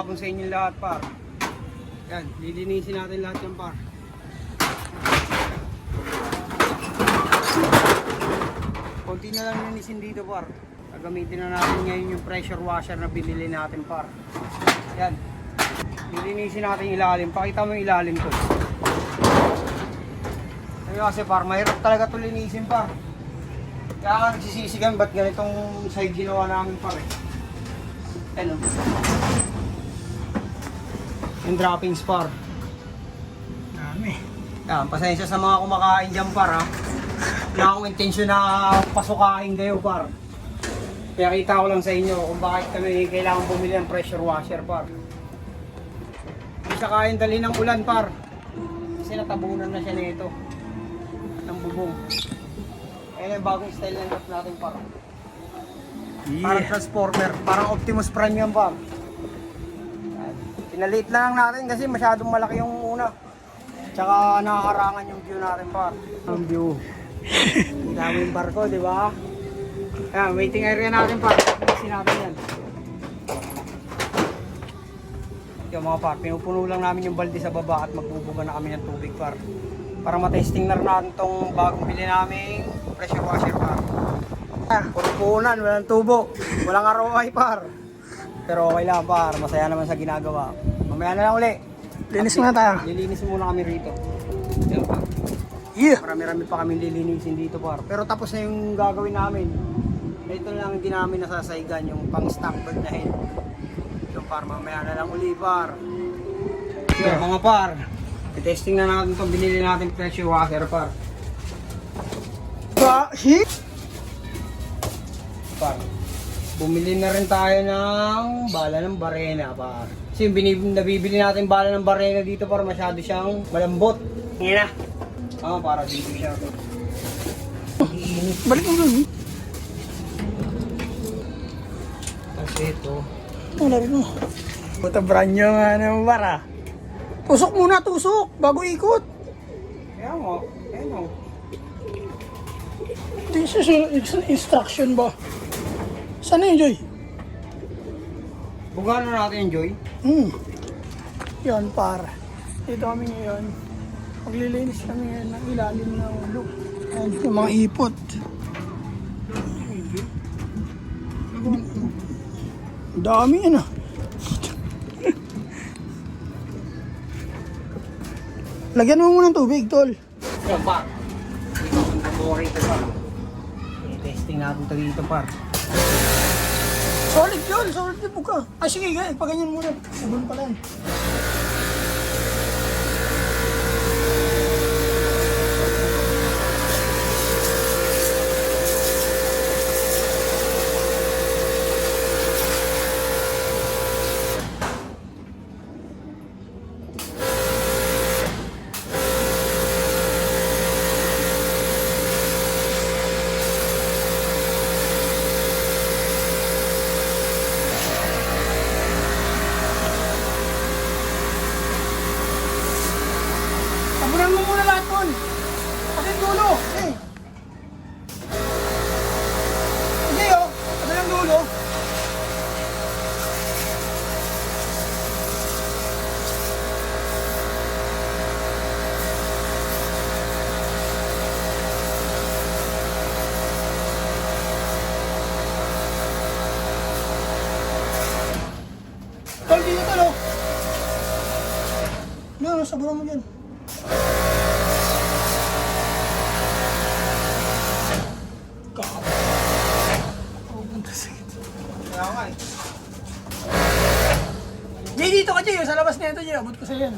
hapon sa inyo lahat, par. Yan, lilinisin natin lahat yan, par. Konti na lang linisin dito, par. Gagamitin na natin ngayon yung pressure washer na binili natin, par. Yan. Lilinisin natin yung ilalim. Pakita mo yung ilalim ko. Kasi par, mahirap talaga ito linisin, par. Kaya nga nagsisisigan, ba't ganitong side ginawa namin, par eh. Ano? Yung droppings, par. Dami. Yan, pasensya sa mga kumakain dyan, par, ha. Wala akong intensyon na pasukain kayo, par. Kaya kita ko lang sa inyo kung bakit kami kailangan bumili ng pressure washer, par. Hindi siya kain dali ng ulan, par. Kasi natabunan na siya nito ng bubong. Ayan yung bagong style ng ref natin, par. Parang transformer, parang Optimus Prime yan, par. Pinaliit lang natin kasi masyadong malaki yung una. Tsaka nakakarangan yung view natin, par. Ang view. Dami yung barko, di ba? Ayan, waiting area natin, par. Kasi natin yan. Yung mga par, pinupuno lang namin yung balde sa baba at magbubuga na kami ng tubig, par. Para matesting na rin natin itong bagong bili namin pressure washer, par. Puro punan, walang tubo, walang ROI, par. Pero okay lang, par. Masaya naman sa ginagawa. Mamaya na lang uli. Linis muna tayo. Lilinisin muna kami rito. Yan, par. Yeah. Marami-rami pa kami lilinisin dito, par. Pero tapos na yung gagawin namin. Ito lang hindi namin nasasaygan, yung pang-stock bird na head. Yung par, mamaya na lang uli, par. Yung mga par, testing na natin itong binili natin pressure washer, par. Par, bumili na rin tayo ng bala ng barena, par. Kasi yung nabibili natin bala ng barena dito, par, masyado siyang malambot. Ngayon na. Para dito siya. Balik mo dun. Kasi ito. Lari mo. Puta brand nyo nga naman, para. Tusok muna, tusok. Bago ikot. Kaya mo. Kaya mo. This is instruction ba? Sana yun, Joy? Bugaan na natin yung Joy. Yan, para. Dito kami ngayon. Maglilinis kami ngayon ng ilalim ng loop. Ayan, yung mga ipot. Dami yan ah. Lagyan mo muna ng tubig, tol. Yan, par. Dito ang evaporator, par. Testing natin ito dito, par. Solid yun, solid yung buka. Ah, sige, paganyan muna. Sabon pala yan. Sabunan mo muna lahat, tol. Pati yung dulo. Eh. Sige, oh. Pati yung dulo. Tol, dito, tol, oh. Ano, sabunan mo dyan. Kaya nga eh. Jay, dito ka, Jay. Sa labas na ito, Jay. Abot ko sa yan.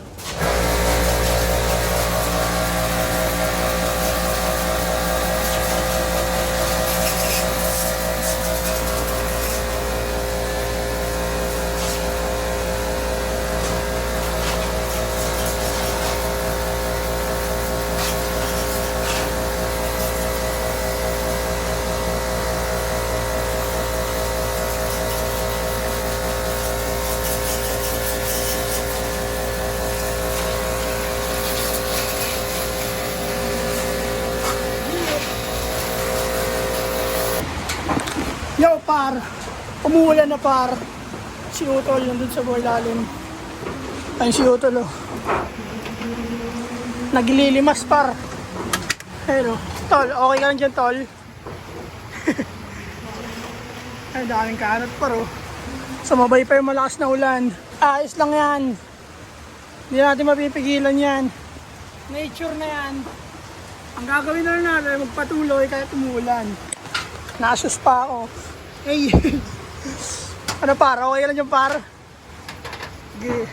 Yo, par. Umuulan na, par. si Utol, nandun sa buhay lalim. Ayun si Utol, oh. Naglilimas, par. Ayun, oh. Tol, okay ka lang dyan, tol? Ay, daming karat, par, oh. Sumabay pa yung malakas na ulan. Ayos lang yan. Hindi natin mapipigilan yan. Nature na yan. Ang gagawin na lang natin, magpatuloy kahit umulan. Nasus pa ako. Hey! Ano par? Okay lang dyan par? Sige.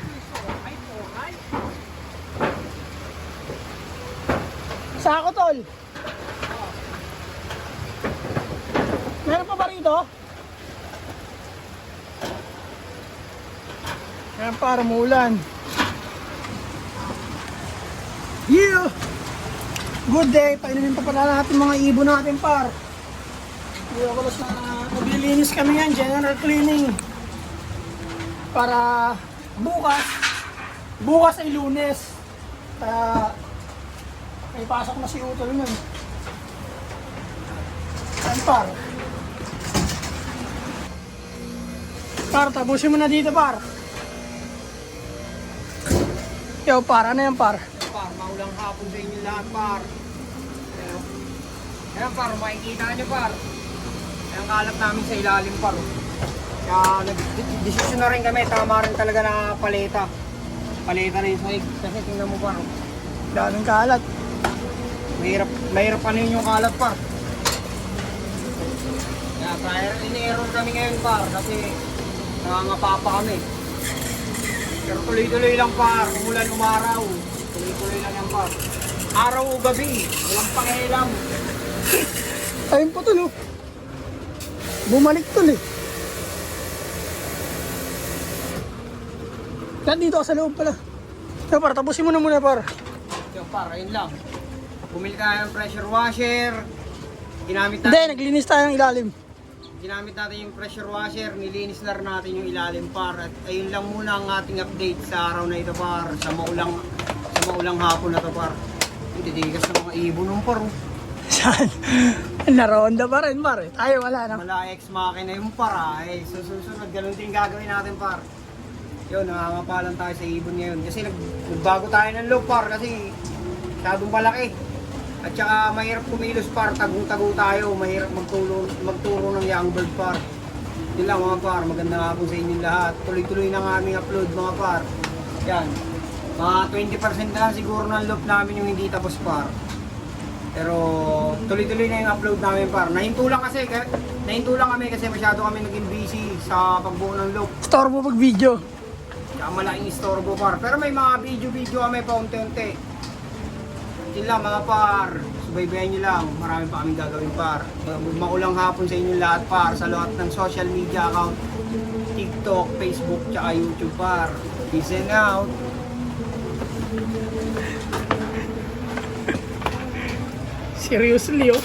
Saan ako tol? Meron pa ba rito? Meron par, umulan. Yeah! Good day! Painumin pa pala natin mga ibon natin par. Bukas na maglilinis kami yan, general cleaning. Para bukas ay Lunes. Kaya may pasok na si Utol nun. Ayan par. Par, tapusin mo na dito par. Yo par, ano yan par? Par, maulang hapon sa inyo lahat par. Ayan par, makikita nyo par. Ang kalat namin sa ilalim par. Kaya nag-desisyon na rin kami, tama rin talaga na paleta. Paleta na yung sahig. Kasi tingnan mo par. Daming kalat. Mahirap ano yun yung kalat par. Kaya prior in-error kami ngayon par. Kasi nangangapa pa kami. Pero tuloy-tuloy lang par. Umulan umaraw. Tuloy-tuloy lang yan par. Araw o gabi. Walang pakialam. Ayun po tol, oh. Bumalik tol eh. Yan dito ka sa loob pala. Yo par, tapusin mo na muna par. Yung par, ayun lang. Bumili tayo ng pressure washer. Ginamit Hindi, natin, naglinis tayo ng ilalim. ginamit natin yung pressure washer. Nilinis na rin natin yung ilalim par. At ayun lang muna ang ating update sa araw na ito par. Sa maulang hapon na to par. Hindi digas na mga ibon ng par. Saan? Naronda pa rin par eh. Tayo wala na. Mala ex makina yung par eh. Susunod, ganun din gagawin natin par. Yun, nangangapalan tayo sa ibon ngayon. Kasi nagbago tayo ng loop par. Kasi masyadong malaki. At saka mahirap kumilos par. Tagong-tago tayo. Mahirap magturo ng young bird par. Yun lang mga par. Magandang hapon sa inyong lahat. Tuloy-tuloy na nga aming upload mga par. Yan. Mga 20% na lang siguro ng loop namin yung hindi tapos par. Pero tuloy-tuloy na yung upload namin par. Nahinto lang kami kasi masyado kami naging busy sa pagbuo ng loop. Store mo pag video. Kaya malaking istorbo par. Pero may mga video kami pa unti-unti. Yun lang mga par. Subaybayan nyo lang. Marami pa kaming gagawin par. Maulang hapon sa inyo lahat par. Sa lahat ng social media account. TikTok, Facebook, tsaka YouTube par. Peace and out. Seriously oh.